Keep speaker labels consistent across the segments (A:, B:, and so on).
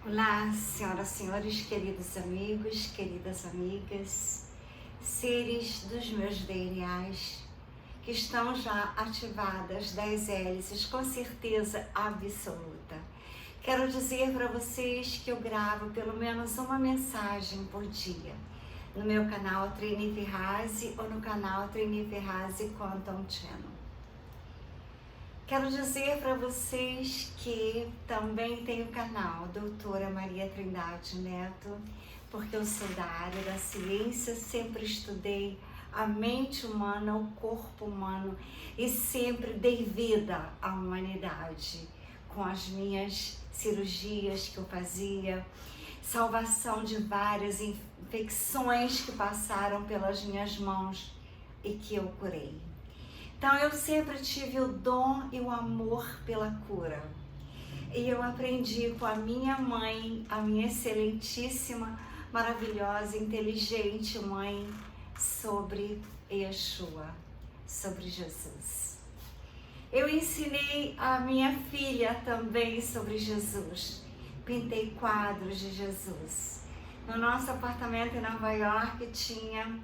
A: Olá, senhoras e senhores, queridos amigos, queridas amigas, seres dos meus DNAs que estão já ativadas das hélices com certeza absoluta. Quero dizer para vocês que eu gravo pelo menos uma mensagem por dia no meu canal Trini Ferrazzi ou no canal Trini Ferrazzi Quantum Channel. Quero dizer para vocês que também tenho o canal Doutora Maria Trindade Neto, porque eu sou da área da ciência, sempre estudei a mente humana, o corpo humano e sempre dei vida à humanidade com as minhas cirurgias que eu fazia, salvação de várias infecções que passaram pelas minhas mãos e que eu curei. Então eu sempre tive o dom e o amor pela cura. E eu aprendi com a minha mãe, a minha excelentíssima, maravilhosa, inteligente mãe, sobre Yeshua, sobre Jesus. Eu ensinei a minha filha também sobre Jesus. Pintei quadros de Jesus. No nosso apartamento em Nova York tinha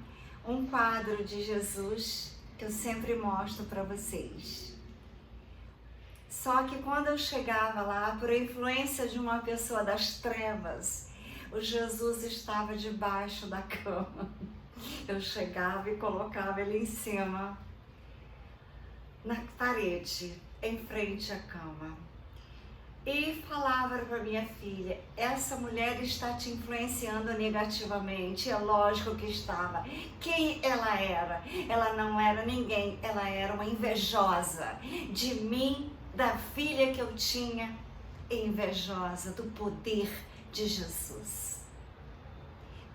A: um quadro de Jesus que eu sempre mostro para vocês. Só que quando eu chegava lá, por influência de uma pessoa das trevas, o Jesus estava debaixo da cama. Eu chegava e colocava ele em cima, na parede, em frente à cama. E falava para minha filha, essa mulher está te influenciando negativamente. É lógico que estava. Quem ela era? Ela não era ninguém, ela era uma invejosa de mim, da filha que eu tinha, invejosa do poder de Jesus.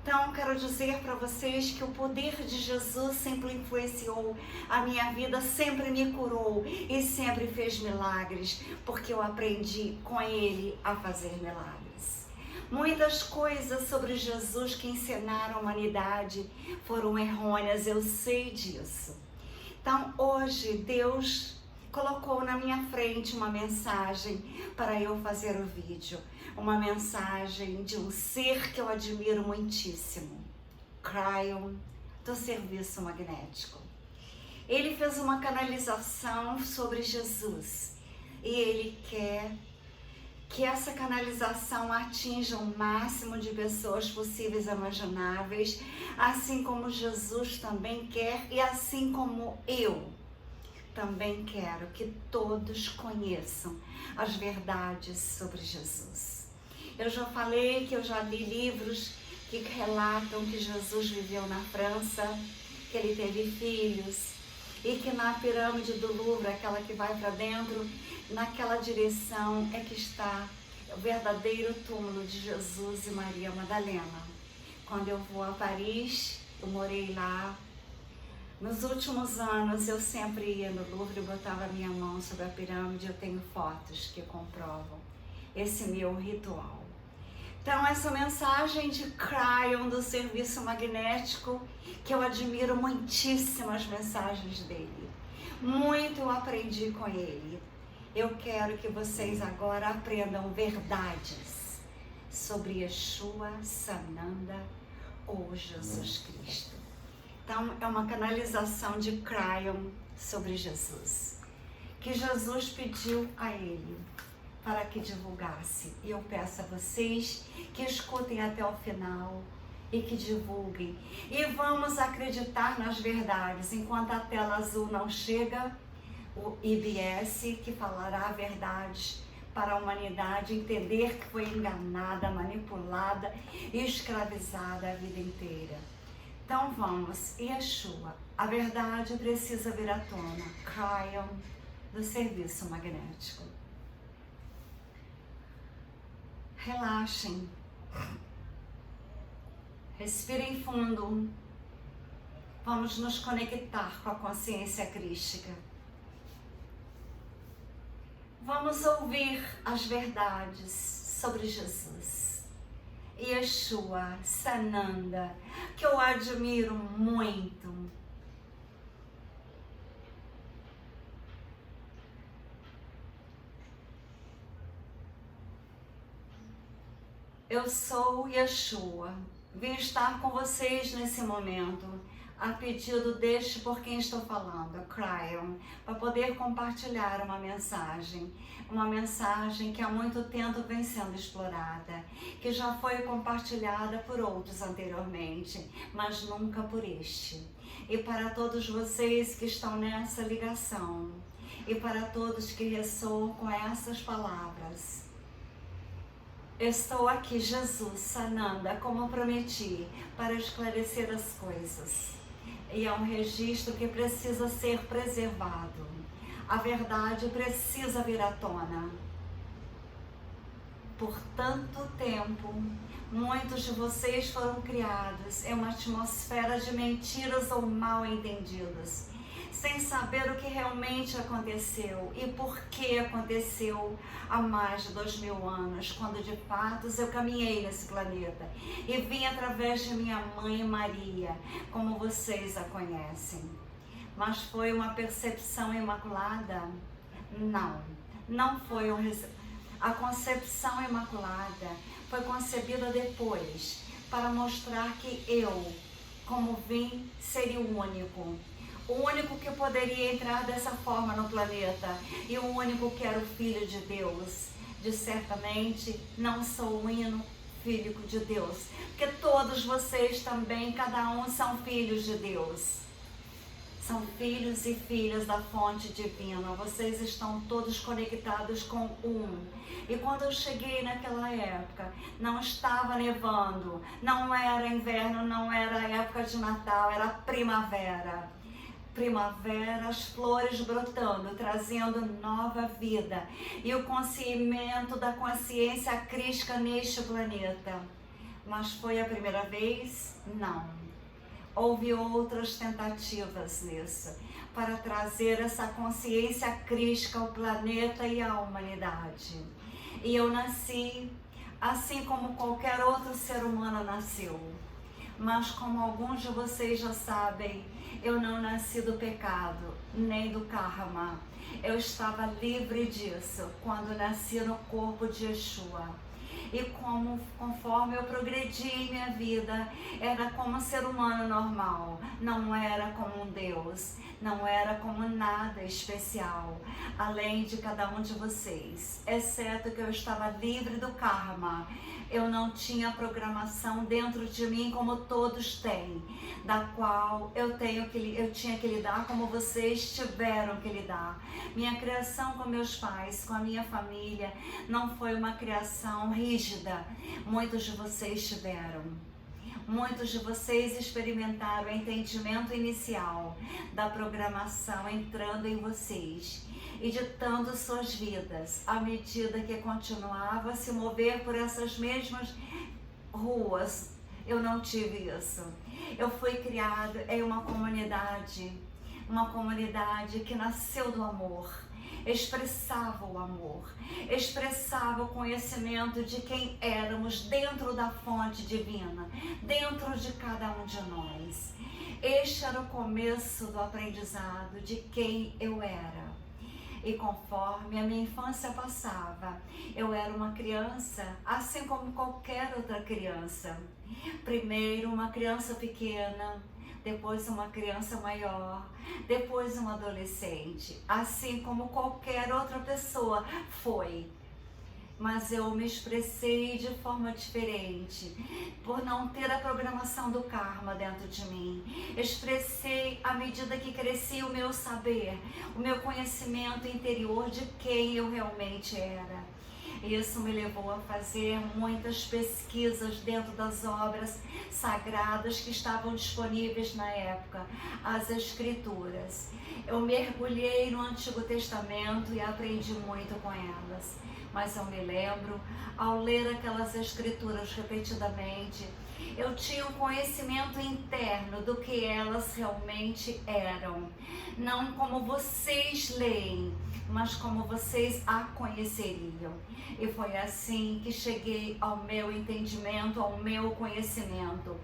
A: Então, quero dizer para vocês que o poder de Jesus sempre influenciou a minha vida, sempre me curou e sempre fez milagres, porque eu aprendi com Ele a fazer milagres. Muitas coisas sobre Jesus que ensinaram a humanidade foram errôneas, eu sei disso. Então, hoje, Deus colocou na minha frente uma mensagem para eu fazer o vídeo. Uma mensagem de um ser que eu admiro muitíssimo, Cryon, do serviço magnético. Ele fez uma canalização sobre Jesus e ele quer que essa canalização atinja o máximo de pessoas possíveis e imagináveis, assim como Jesus também quer e assim como eu também quero que todos conheçam as verdades sobre Jesus. Eu já falei que eu já li livros que relatam que Jesus viveu na França, que ele teve filhos e que na pirâmide do Louvre, aquela que vai para dentro, naquela direção é que está o verdadeiro túmulo de Jesus e Maria Madalena. Quando eu vou a Paris, eu morei lá. Nos últimos anos eu sempre ia no Louvre e botava a minha mão sobre a pirâmide. Eu tenho fotos que comprovam esse meu ritual. Então essa mensagem de Cryon do serviço magnético, que eu admiro muitíssimo as mensagens dele. Muito eu aprendi com ele. Eu quero que vocês agora aprendam verdades sobre Yeshua, Sananda ou Jesus Cristo. Então, é uma canalização de Cryon sobre Jesus, que Jesus pediu a ele para que divulgasse. E eu peço a vocês que escutem até o final e que divulguem. E vamos acreditar nas verdades. Enquanto a tela azul não chega, o IBS, que falará verdades para a humanidade entender que foi enganada, manipulada e escravizada a vida inteira. Então vamos, Yeshua, a verdade precisa vir à tona. Cryon do serviço magnético. Relaxem. Respirem fundo. Vamos nos conectar com a consciência crística. Vamos ouvir as verdades sobre Jesus. Yeshua, Sananda, que eu admiro muito. Eu sou Yeshua. Vim estar com vocês nesse momento, a pedido deste por quem estou falando, Cryon, para poder compartilhar uma mensagem que há muito tempo vem sendo explorada, que já foi compartilhada por outros anteriormente, mas nunca por este. E para todos vocês que estão nessa ligação, e para todos que ressoam com essas palavras, estou aqui, Jesus, Sananda, como prometi, para esclarecer as coisas. E é um registro que precisa ser preservado. A verdade precisa vir à tona. Por tanto tempo, muitos de vocês foram criados em uma atmosfera de mentiras ou mal entendidos, sem saber o que realmente aconteceu e por que aconteceu há mais de 2000 anos, quando de fato eu caminhei nesse planeta e vim através de minha mãe Maria, como vocês a conhecem. Mas foi uma percepção imaculada? Não foi a concepção imaculada foi concebida depois para mostrar que eu, como vim, seria o único que poderia entrar dessa forma no planeta e o único que era o Filho de Deus. De certamente não sou o único Filho de Deus, porque todos vocês também, cada um, são filhos de Deus. São filhos e filhas da fonte divina. Vocês estão todos conectados com um. E quando eu cheguei naquela época, não estava nevando, não era inverno, não era época de Natal, era primavera. Primavera, as flores brotando, trazendo nova vida e o conhecimento da consciência crística neste planeta. Mas foi a primeira vez? Não. Houve outras tentativas nisso, para trazer essa consciência crística ao planeta e à humanidade. E eu nasci assim como qualquer outro ser humano nasceu. Mas como alguns de vocês já sabem, eu não nasci do pecado, nem do karma. Eu estava livre disso quando nasci no corpo de Yeshua. E conforme eu progredi em minha vida, era como um ser humano normal, não era como um Deus, não era como nada especial, além de cada um de vocês, exceto que eu estava livre do karma. Eu não tinha programação dentro de mim como todos têm, da qual eu tinha que lidar como vocês tiveram que lidar. Minha criação com meus pais, com a minha família, não foi uma criação rígida. Muitos de vocês tiveram. Muitos de vocês experimentaram o entendimento inicial da programação entrando em vocês e ditando suas vidas à medida que continuava a se mover por essas mesmas ruas. Eu não tive isso. Eu fui criado em uma comunidade que nasceu do amor, expressava o amor, expressava o conhecimento de quem éramos dentro da fonte divina, dentro de cada um de nós. Este era o começo do aprendizado de quem eu era. E conforme a minha infância passava, eu era uma criança, assim como qualquer outra criança. Primeiro uma criança pequena, depois uma criança maior, depois uma adolescente, assim como qualquer outra pessoa foi. Mas eu me expressei de forma diferente, por não ter a programação do karma dentro de mim. Expressei à medida que crescia o meu saber, o meu conhecimento interior de quem eu realmente era. Isso me levou a fazer muitas pesquisas dentro das obras sagradas que estavam disponíveis na época, as Escrituras. Eu mergulhei no Antigo Testamento e aprendi muito com elas. Mas eu me lembro, ao ler aquelas escrituras repetidamente, eu tinha um conhecimento interno do que elas realmente eram. Não como vocês leem, mas como vocês a conheceriam. E foi assim que cheguei ao meu entendimento, ao meu conhecimento.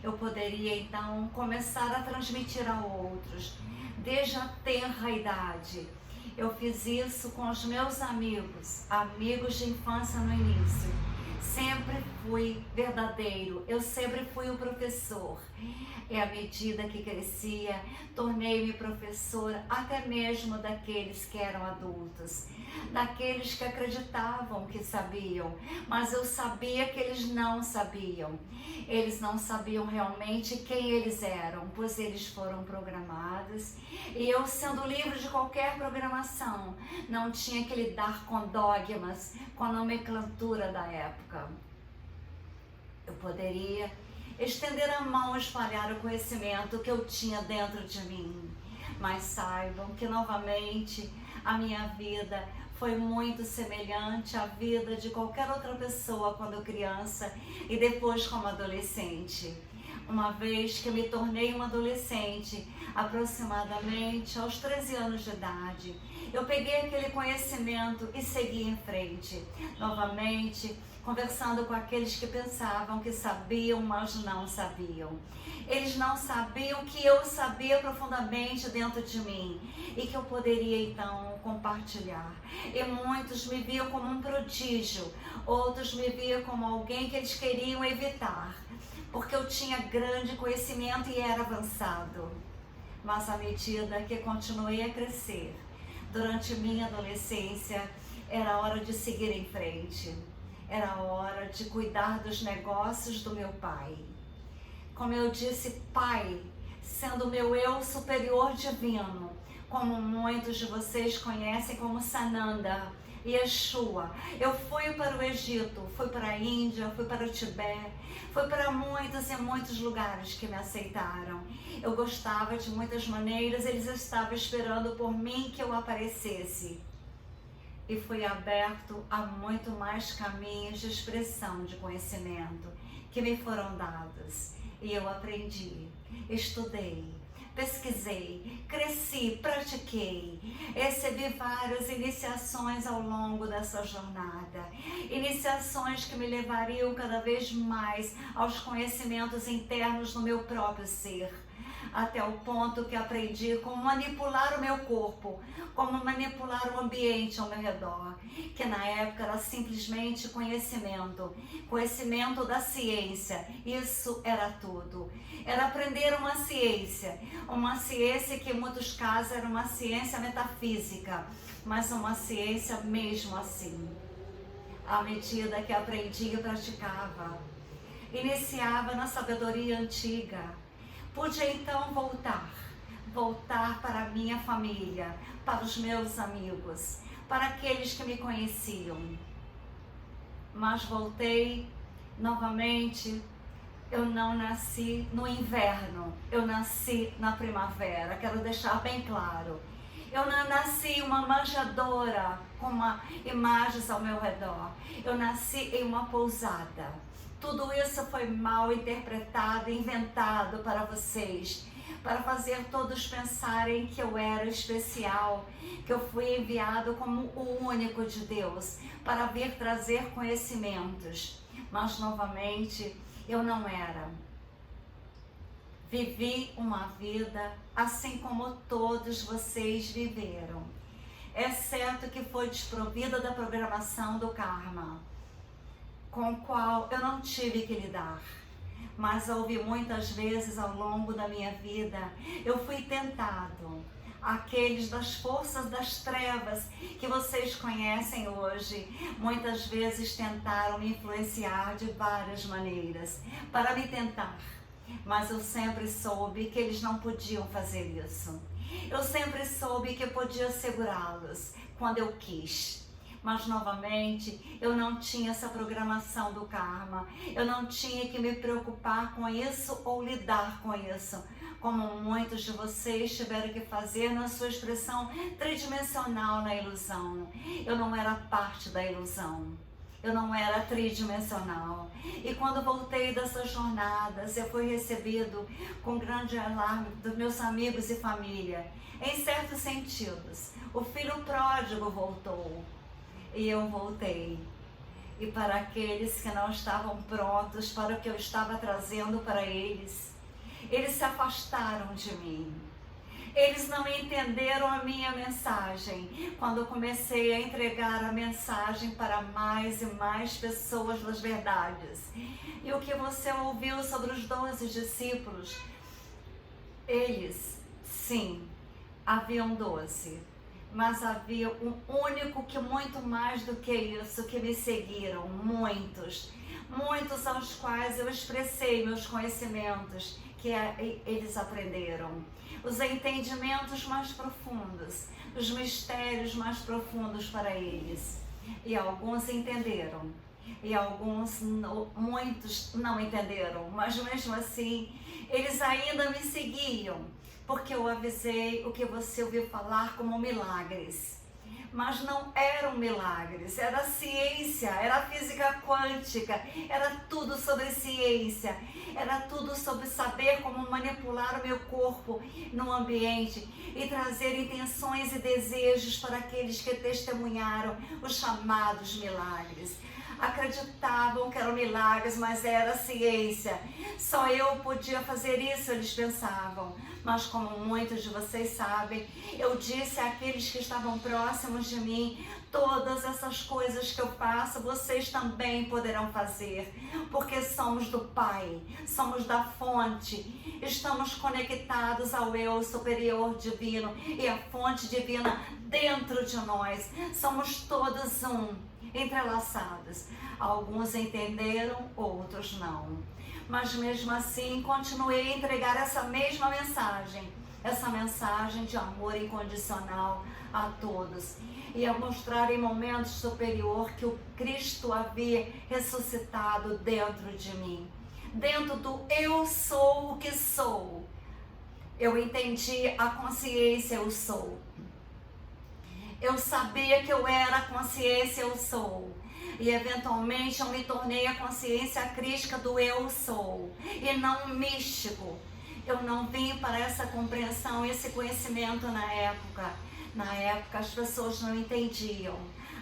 A: Eu poderia então começar a transmitir a outros, desde a tenra idade. Eu fiz isso com os meus amigos de infância no início. Sempre fui verdadeiro, eu sempre fui o professor. E à medida que crescia, tornei-me professora até mesmo daqueles que eram adultos, daqueles que acreditavam que sabiam, mas eu sabia que eles não sabiam. Eles não sabiam realmente quem eles eram, pois eles foram programados. E eu, sendo livre de qualquer programação, não tinha que lidar com dogmas, com a nomenclatura da época. Eu poderia estender a mão e espalhar o conhecimento que eu tinha dentro de mim. Mas saibam que, novamente, a minha vida foi muito semelhante à vida de qualquer outra pessoa quando criança e depois como adolescente. Uma vez que me tornei uma adolescente, aproximadamente aos 13 anos de idade, eu peguei aquele conhecimento e segui em frente. Novamente, conversando com aqueles que pensavam que sabiam, mas não sabiam. Eles não sabiam que eu sabia profundamente dentro de mim e que eu poderia então compartilhar. E muitos me viam como um prodígio, outros me viam como alguém que eles queriam evitar, porque eu tinha grande conhecimento e era avançado. Mas à medida que continuei a crescer, durante minha adolescência, era hora de seguir em frente. Era hora de cuidar dos negócios do meu pai. Como eu disse, pai, sendo meu eu superior divino, como muitos de vocês conhecem como Sananda, Yeshua. Eu fui para o Egito, fui para a Índia, fui para o Tibete, fui para muitos e muitos lugares que me aceitaram. Eu gostava de muitas maneiras, eles estavam esperando por mim que eu aparecesse. E fui aberto a muito mais caminhos de expressão de conhecimento que me foram dados. E eu aprendi, estudei, pesquisei, cresci, pratiquei, recebi várias iniciações ao longo dessa jornada, iniciações que me levariam cada vez mais aos conhecimentos internos no meu próprio ser, até o ponto que aprendi como manipular o meu corpo, como manipular o ambiente ao meu redor, que na época era simplesmente conhecimento da ciência. Isso era tudo. Era aprender uma ciência que em muitos casos era uma ciência metafísica, mas uma ciência mesmo assim. À medida que aprendi e praticava, iniciava na sabedoria antiga, pude então voltar para a minha família, para os meus amigos, para aqueles que me conheciam. Mas voltei novamente, eu não nasci no inverno, eu nasci na primavera, quero deixar bem claro. Eu não nasci uma manjadora com imagens ao meu redor, eu nasci em uma pousada. Tudo isso foi mal interpretado e inventado para vocês, para fazer todos pensarem que eu era especial, que eu fui enviado como o único de Deus, para vir trazer conhecimentos. Mas, novamente, eu não era. Vivi uma vida assim como todos vocês viveram, exceto que foi desprovida da programação do karma, com o qual eu não tive que lidar. Mas houve muitas vezes ao longo da minha vida, eu fui tentado. Aqueles das forças das trevas que vocês conhecem hoje, muitas vezes tentaram me influenciar de várias maneiras, para me tentar. Mas eu sempre soube que eles não podiam fazer isso. Eu sempre soube que eu podia segurá-los quando eu quis. Mas, novamente, eu não tinha essa programação do karma. Eu não tinha que me preocupar com isso ou lidar com isso, como muitos de vocês tiveram que fazer na sua expressão tridimensional na ilusão. Eu não era parte da ilusão. Eu não era tridimensional. E quando voltei dessas jornadas, eu fui recebido com grande alarme dos meus amigos e família. Em certos sentidos, o filho pródigo voltou. E eu voltei. E para aqueles que não estavam prontos para o que eu estava trazendo para eles, eles se afastaram de mim. Eles não entenderam a minha mensagem. Quando eu comecei a entregar a mensagem para mais e mais pessoas das verdades. E o que você ouviu sobre os 12 discípulos? Eles, sim, haviam 12. Mas havia um único que muito mais do que isso, que me seguiram, muitos aos quais eu expressei meus conhecimentos, que eles aprenderam, os entendimentos mais profundos, os mistérios mais profundos para eles. E alguns entenderam, e muitos não entenderam, mas mesmo assim, eles ainda me seguiam, porque eu avisei o que você ouviu falar como milagres. Mas não eram milagres, era ciência, era física quântica, era tudo sobre ciência, era tudo sobre saber como manipular o meu corpo no ambiente e trazer intenções e desejos para aqueles que testemunharam os chamados milagres. Acreditavam que eram milagres, mas era ciência. Só eu podia fazer isso, eles pensavam. Mas como muitos de vocês sabem, eu disse àqueles que estavam próximos de mim, todas essas coisas que eu faço, vocês também poderão fazer, porque somos do Pai, somos da fonte, estamos conectados ao eu superior divino e a fonte divina dentro de nós, somos todos um, entrelaçados. Alguns entenderam, outros não. Mas mesmo assim, continuei a entregar essa mesma mensagem, essa mensagem de amor incondicional a todos. E a mostrar em momento superior que o Cristo havia ressuscitado dentro de mim. Dentro do eu sou o que sou. Eu entendi a consciência eu sou. Eu sabia que eu era a consciência eu sou. E eventualmente eu me tornei a consciência crística do eu sou, e não místico. Eu não vim para essa compreensão, esse conhecimento na época. Na época as pessoas não entendiam,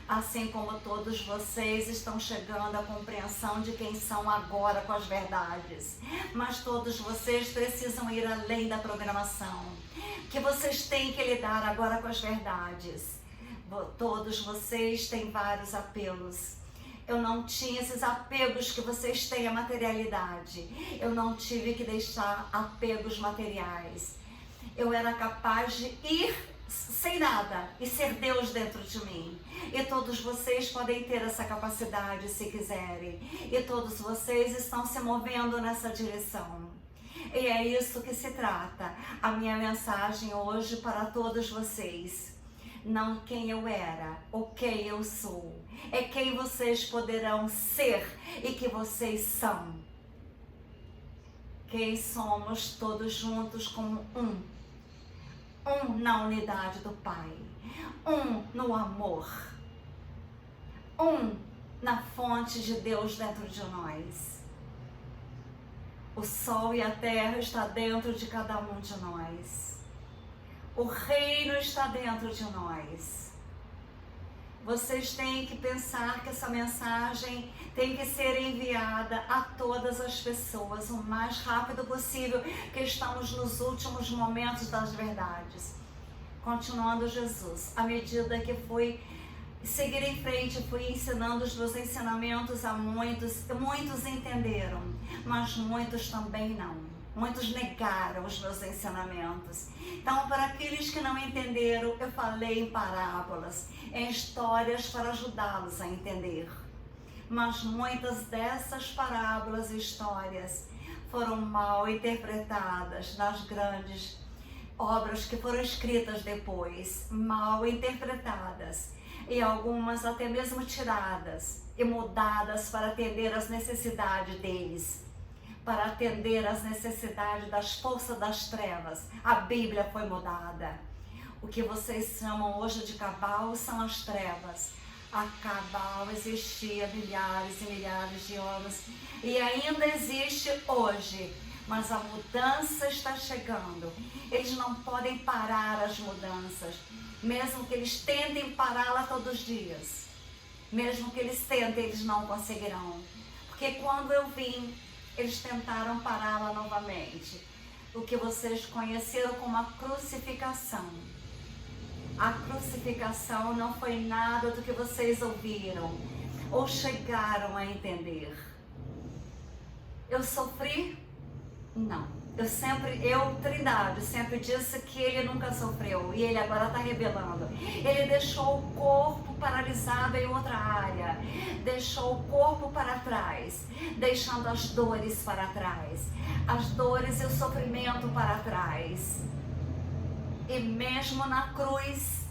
A: assim como todos vocês estão chegando à compreensão de quem são agora com as verdades. Mas todos vocês precisam ir além da programação, que vocês têm que lidar agora com as verdades. Todos vocês têm vários apelos. Eu não tinha esses apegos que vocês têm à materialidade. Eu não tive que deixar apegos materiais. Eu era capaz de ir sem nada e ser Deus dentro de mim. E todos vocês podem ter essa capacidade se quiserem. E todos vocês estão se movendo nessa direção. E é isso que se trata. A minha mensagem hoje para todos vocês. Não quem eu era ou quem eu sou, é quem vocês poderão ser e que vocês são. Quem somos todos juntos como um na unidade do Pai, um no amor, um na fonte de Deus dentro de nós. O sol e a terra está dentro de cada um de nós. O reino está dentro de nós. Vocês têm que pensar que essa mensagem tem que ser enviada a todas as pessoas o mais rápido possível, que estamos nos últimos momentos das verdades. Continuando Jesus, à medida que fui seguir em frente, fui ensinando os meus ensinamentos a muitos entenderam, mas muitos também não. Muitos negaram os meus ensinamentos. Então, para aqueles que não entenderam, eu falei em parábolas, em histórias para ajudá-los a entender. Mas muitas dessas parábolas e histórias foram mal interpretadas nas grandes obras que foram escritas depois, mal interpretadas, e algumas até mesmo tiradas e mudadas para atender às necessidades deles. Para atender às necessidades das forças das trevas. A Bíblia foi mudada. O que vocês chamam hoje de Cabal são as trevas. A Cabal existia milhares e milhares de anos e ainda existe hoje, mas a mudança está chegando. Eles não podem parar as mudanças, mesmo que eles tentem pará-la todos os dias. Mesmo que eles tentem, eles não conseguirão. Porque quando eu vim, eles tentaram pará-la novamente. o que vocês conheceram como a crucificação. A crucificação não foi nada do que vocês ouviram ou chegaram a entender. Eu sofri? Não. Trindade, sempre disse que ele nunca sofreu e ele agora está revelando. Ele deixou o corpo paralisado em outra área, deixou o corpo para trás, deixando as dores para trás, as dores e o sofrimento para trás. E mesmo na cruz,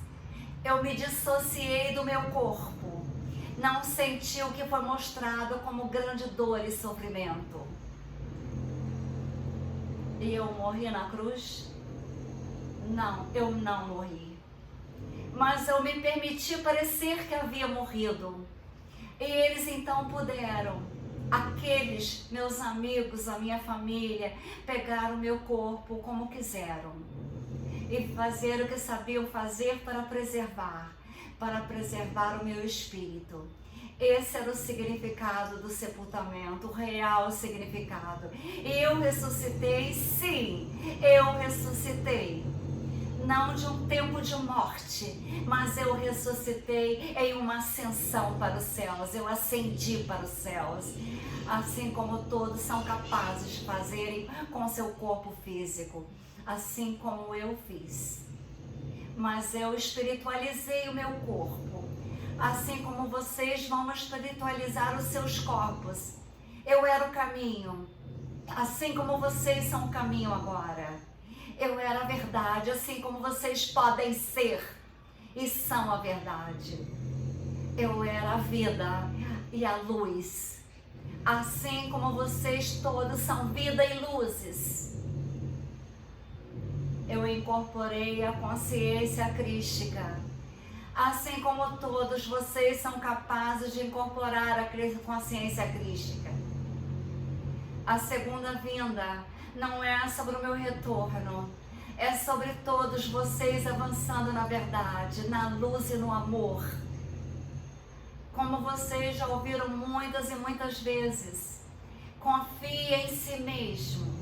A: eu me dissociei do meu corpo, não senti o que foi mostrado como grande dor e sofrimento. E eu morri na cruz? Não, eu não morri. Mas eu me permiti parecer que havia morrido. E eles então puderam, aqueles meus amigos, a minha família, pegaram o meu corpo como quiseram. E fazer o que sabiam fazer para preservar o meu espírito. Esse era o significado do sepultamento, o real significado. Eu ressuscitei, sim, eu ressuscitei. Não de um tempo de morte, mas eu ressuscitei em uma ascensão para os céus, eu ascendi para os céus. Assim como todos são capazes de fazerem com seu corpo físico, assim como eu fiz. Mas eu espiritualizei o meu corpo. Assim como vocês vão espiritualizar os seus corpos. Eu era o caminho, assim como vocês são o caminho agora. Eu era a verdade, assim como vocês podem ser e são a verdade. Eu era a vida e a luz, assim como vocês todos são vida e luzes. Eu incorporei a consciência crística. Assim como todos vocês são capazes de incorporar a consciência crística. A segunda vinda não é sobre o meu retorno, é sobre todos vocês avançando na verdade, na luz e no amor. Como vocês já ouviram muitas e muitas vezes, confie em si mesmo,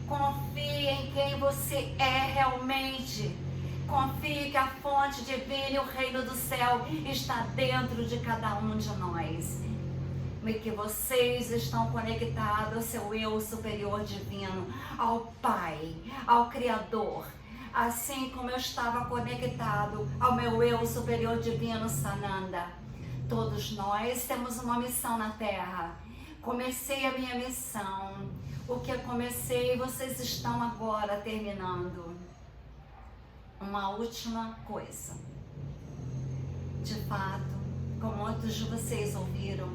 A: confie em quem você é realmente. Confie que a fonte divina e o reino do céu está dentro de cada um de nós. E que vocês estão conectados ao seu eu superior divino, ao Pai, ao Criador. Assim como eu estava conectado ao meu eu superior divino, Sananda. Todos nós temos uma missão na Terra. Comecei a minha missão. O que eu comecei, vocês estão agora terminando. Uma última coisa. De fato, como muitos de vocês ouviram,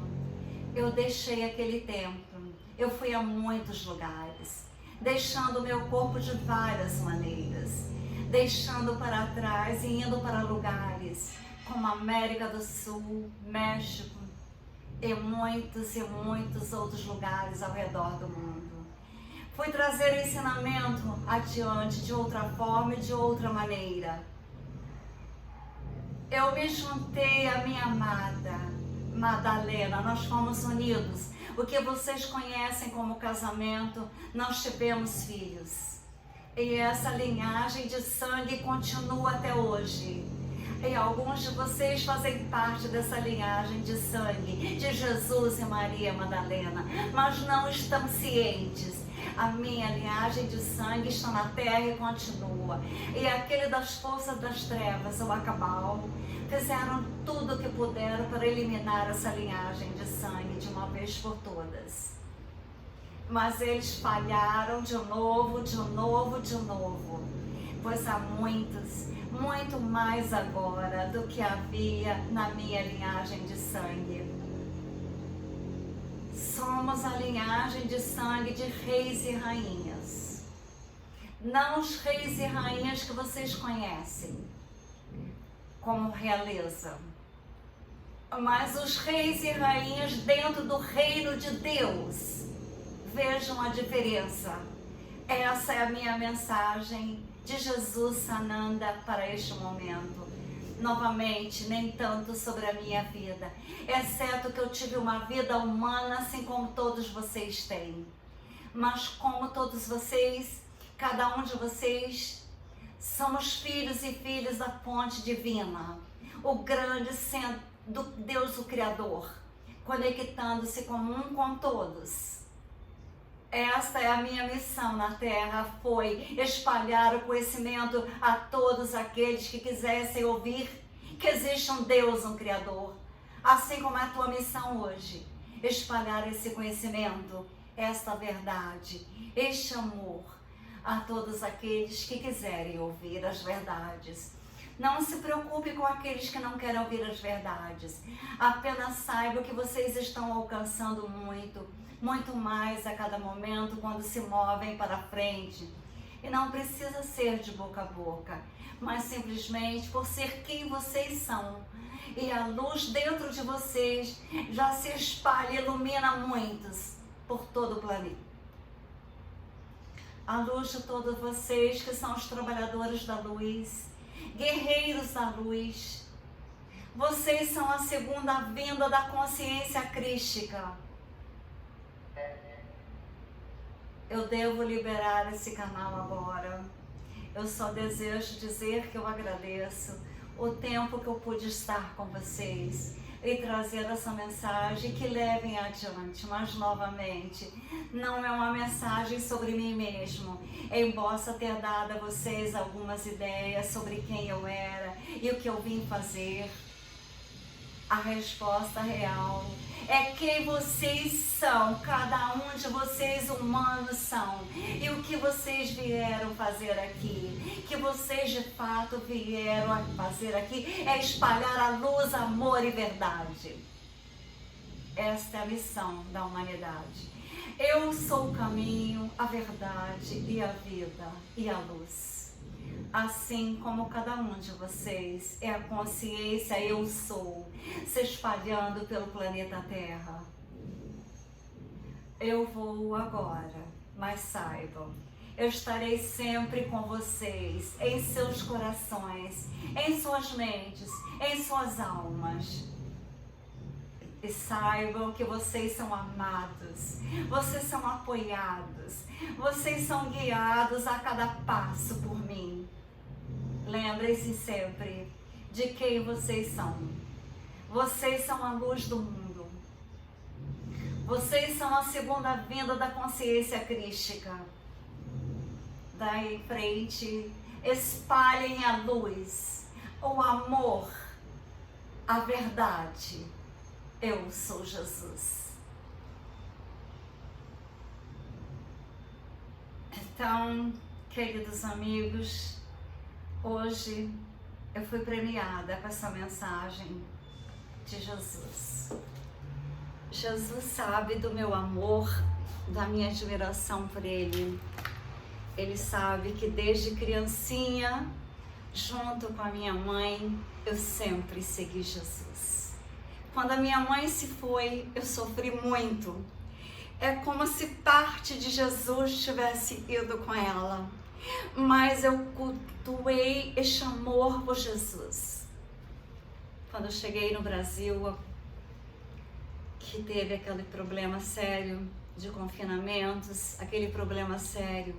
A: eu deixei aquele templo. Eu fui a muitos lugares, deixando o meu corpo de várias maneiras, deixando para trás e indo para lugares como América do Sul, México e muitos outros lugares ao redor do mundo. Fui trazer o ensinamento adiante de outra forma e de outra maneira. Eu me juntei à minha amada Madalena, nós fomos unidos. O que vocês conhecem como casamento, nós tivemos filhos. E essa linhagem de sangue continua até hoje. E alguns de vocês fazem parte dessa linhagem de sangue, de Jesus e Maria Madalena, mas não estão cientes. A minha linhagem de sangue está na terra e continua. E aquele das forças das trevas, o Acabal, fizeram tudo o que puderam para eliminar essa linhagem de sangue de uma vez por todas. Mas eles falharam de novo, pois há muito mais agora do que havia na minha linhagem de sangue. Somos a linhagem de sangue de reis e rainhas. Não os reis e rainhas que vocês conhecem como realeza, mas os reis e rainhas dentro do reino de Deus. Vejam a diferença. Essa é a minha mensagem de Jesus Sananda para este momento. Novamente, nem tanto sobre a minha vida, exceto que eu tive uma vida humana assim como todos vocês têm. Mas como todos vocês, Cada um de vocês somos filhos e filhas da fonte divina, o grande centro do Deus, o Criador, conectando-se como um com todos. Esta é a minha missão na Terra, foi espalhar o conhecimento a todos aqueles que quisessem ouvir que existe um Deus, um Criador. Assim como é a tua missão hoje, espalhar esse conhecimento, esta verdade, este amor a todos aqueles que quiserem ouvir as verdades. Não se preocupe com aqueles que não querem ouvir as verdades. Apenas saiba que vocês estão alcançando muito, muito mais a cada momento quando se movem para frente. E não precisa ser de boca a boca, mas simplesmente por ser quem vocês são. E a luz dentro de vocês já se espalha e ilumina muitos por todo o planeta. A luz de todos vocês que são os trabalhadores da luz, guerreiros da luz. Vocês são a segunda vinda da consciência crística. Eu devo liberar esse canal agora. Eu só desejo dizer que eu agradeço o tempo que eu pude estar com vocês e trazer essa mensagem que levem adiante, mas novamente, não é uma mensagem sobre mim mesmo, embora ter dado a vocês algumas ideias sobre quem eu era e o que eu vim fazer. A resposta real é quem vocês são, cada um de vocês humanos são, e o que vocês vieram fazer aqui, que vocês de fato vieram a fazer aqui é espalhar a luz, amor e verdade. Esta é a missão da humanidade. Eu sou o caminho, a verdade e a vida e a luz. Assim como cada um de vocês é a consciência eu sou, se espalhando pelo planeta Terra. Eu vou agora, mas saibam, eu estarei sempre com vocês, em seus corações, em suas mentes, em suas almas. E saibam que vocês são amados, vocês são apoiados, vocês são guiados a cada passo por mim. Lembrem-se sempre de quem vocês são. Vocês são a luz do mundo. Vocês são a segunda vinda da consciência crística. Daí em frente, espalhem a luz, o amor, a verdade. Eu sou Jesus. Então, queridos amigos, hoje eu fui premiada com essa mensagem de Jesus. Jesus sabe do meu amor, da minha admiração por Ele. Ele sabe que desde criancinha, junto com a minha mãe, eu sempre segui Jesus. Quando a minha mãe se foi, eu sofri muito. É como se parte de Jesus tivesse ido com ela. Mas eu cultuei este amor por Jesus. Quando eu cheguei no Brasil, que teve aquele problema sério de confinamentos, aquele problema sério,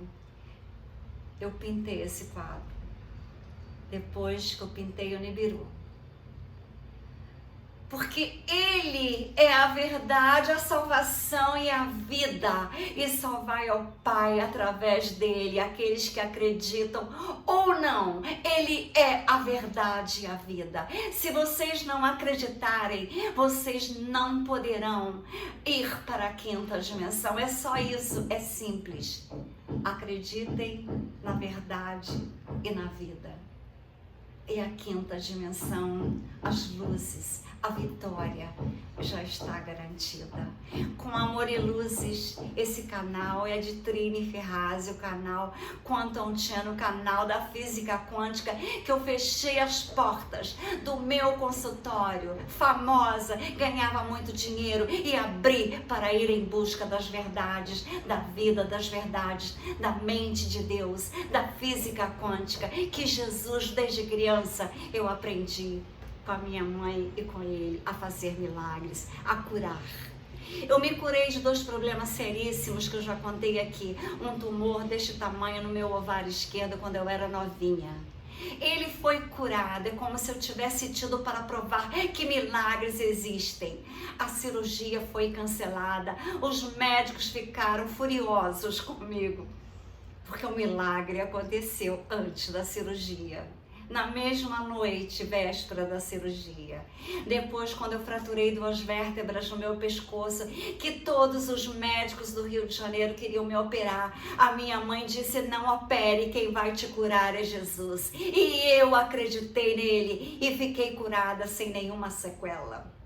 A: eu pintei esse quadro. Depois que eu pintei o Nibiru. Porque Ele é a verdade, a salvação e a vida. E só vai ao Pai através dele, aqueles que acreditam ou não. Ele é a verdade e a vida. Se vocês não acreditarem, vocês não poderão ir para a quinta dimensão. É só isso, é simples. Acreditem na verdade e na vida. E a quinta dimensão, as luzes, a vitória já está garantida. Com Amor e Luzes, esse canal é de Trini Ferraz, o canal Quantum Channel, o canal da física quântica, que eu fechei as portas do meu consultório, famosa, ganhava muito dinheiro, e abri para ir em busca das verdades, da vida, das verdades, da mente de Deus, da física quântica, que Jesus, desde criança, eu aprendi com a minha mãe e com ele a fazer milagres, a curar. Eu me curei de 2 problemas seríssimos que eu já contei aqui. Um tumor deste tamanho no meu ovário esquerdo quando eu era novinha. Ele foi curado, é como se eu tivesse tido para provar que milagres existem. A cirurgia foi cancelada, os médicos ficaram furiosos comigo, porque o milagre aconteceu antes da cirurgia. Na mesma noite, véspera da cirurgia. Depois, quando eu fraturei 2 vértebras no meu pescoço, que todos os médicos do Rio de Janeiro queriam me operar, a minha mãe disse: não opere, quem vai te curar é Jesus. E eu acreditei nele e fiquei curada sem nenhuma sequela.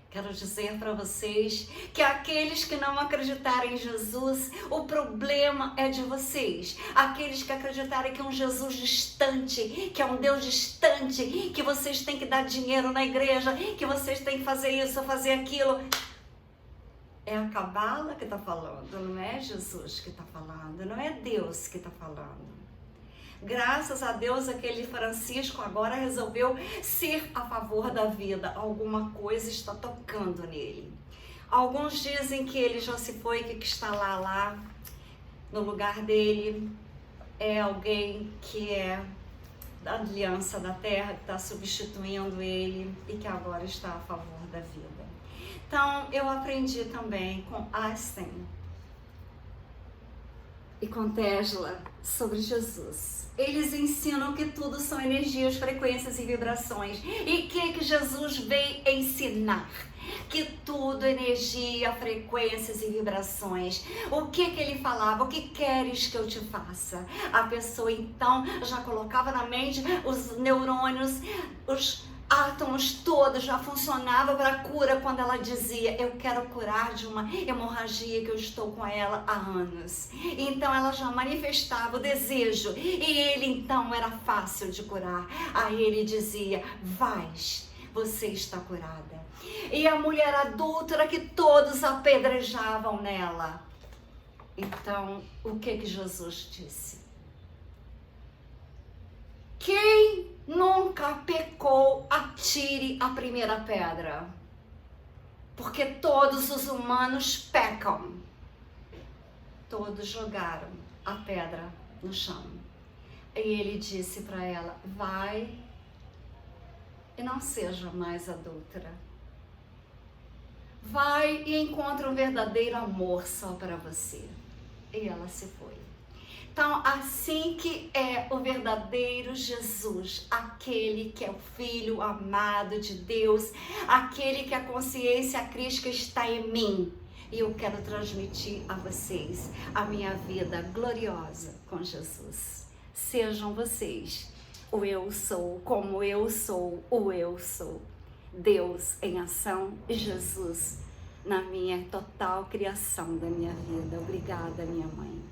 A: Quero dizer para vocês que aqueles que não acreditarem em Jesus, o problema é de vocês. Aqueles que acreditarem que é um Jesus distante, que é um Deus distante, que vocês têm que dar dinheiro na igreja, que vocês têm que fazer isso, fazer aquilo. É a cabala que está falando, não é Jesus que está falando, não é Deus que está falando. Graças a Deus, aquele Francisco agora resolveu ser a favor da vida. Alguma coisa está tocando nele. Alguns dizem que ele já se foi, que está lá no lugar dele é alguém que é da aliança da terra, que está substituindo ele e que agora está a favor da vida. Então, eu aprendi também com Einstein e com Tesla sobre Jesus. Eles ensinam que tudo são energias, frequências e vibrações. E o que Jesus veio ensinar? Que tudo é energia, frequências e vibrações. O que ele falava? O que queres que eu te faça? A pessoa então já colocava na mente os neurônios, os átomos todos já funcionavam para a cura quando ela dizia: eu quero curar de uma hemorragia que eu estou com ela há anos. Então ela já manifestava o desejo e ele então era fácil de curar. Aí ele dizia: vais, você está curada. E a mulher adúltera que todos apedrejavam nela. Então o que Jesus disse? Quem nunca pecou, atire a primeira pedra. Porque todos os humanos pecam. Todos jogaram a pedra no chão. E ele disse para ela: vai e não seja mais adúltera. Vai e encontre um verdadeiro amor só para você. E ela se foi. Então, assim que é o verdadeiro Jesus, aquele que é o Filho amado de Deus, aquele que a consciência crística está em mim. E eu quero transmitir a vocês a minha vida gloriosa com Jesus. Sejam vocês o eu sou, como eu sou, o eu sou. Deus em ação e Jesus na minha total criação da minha vida. Obrigada, minha mãe.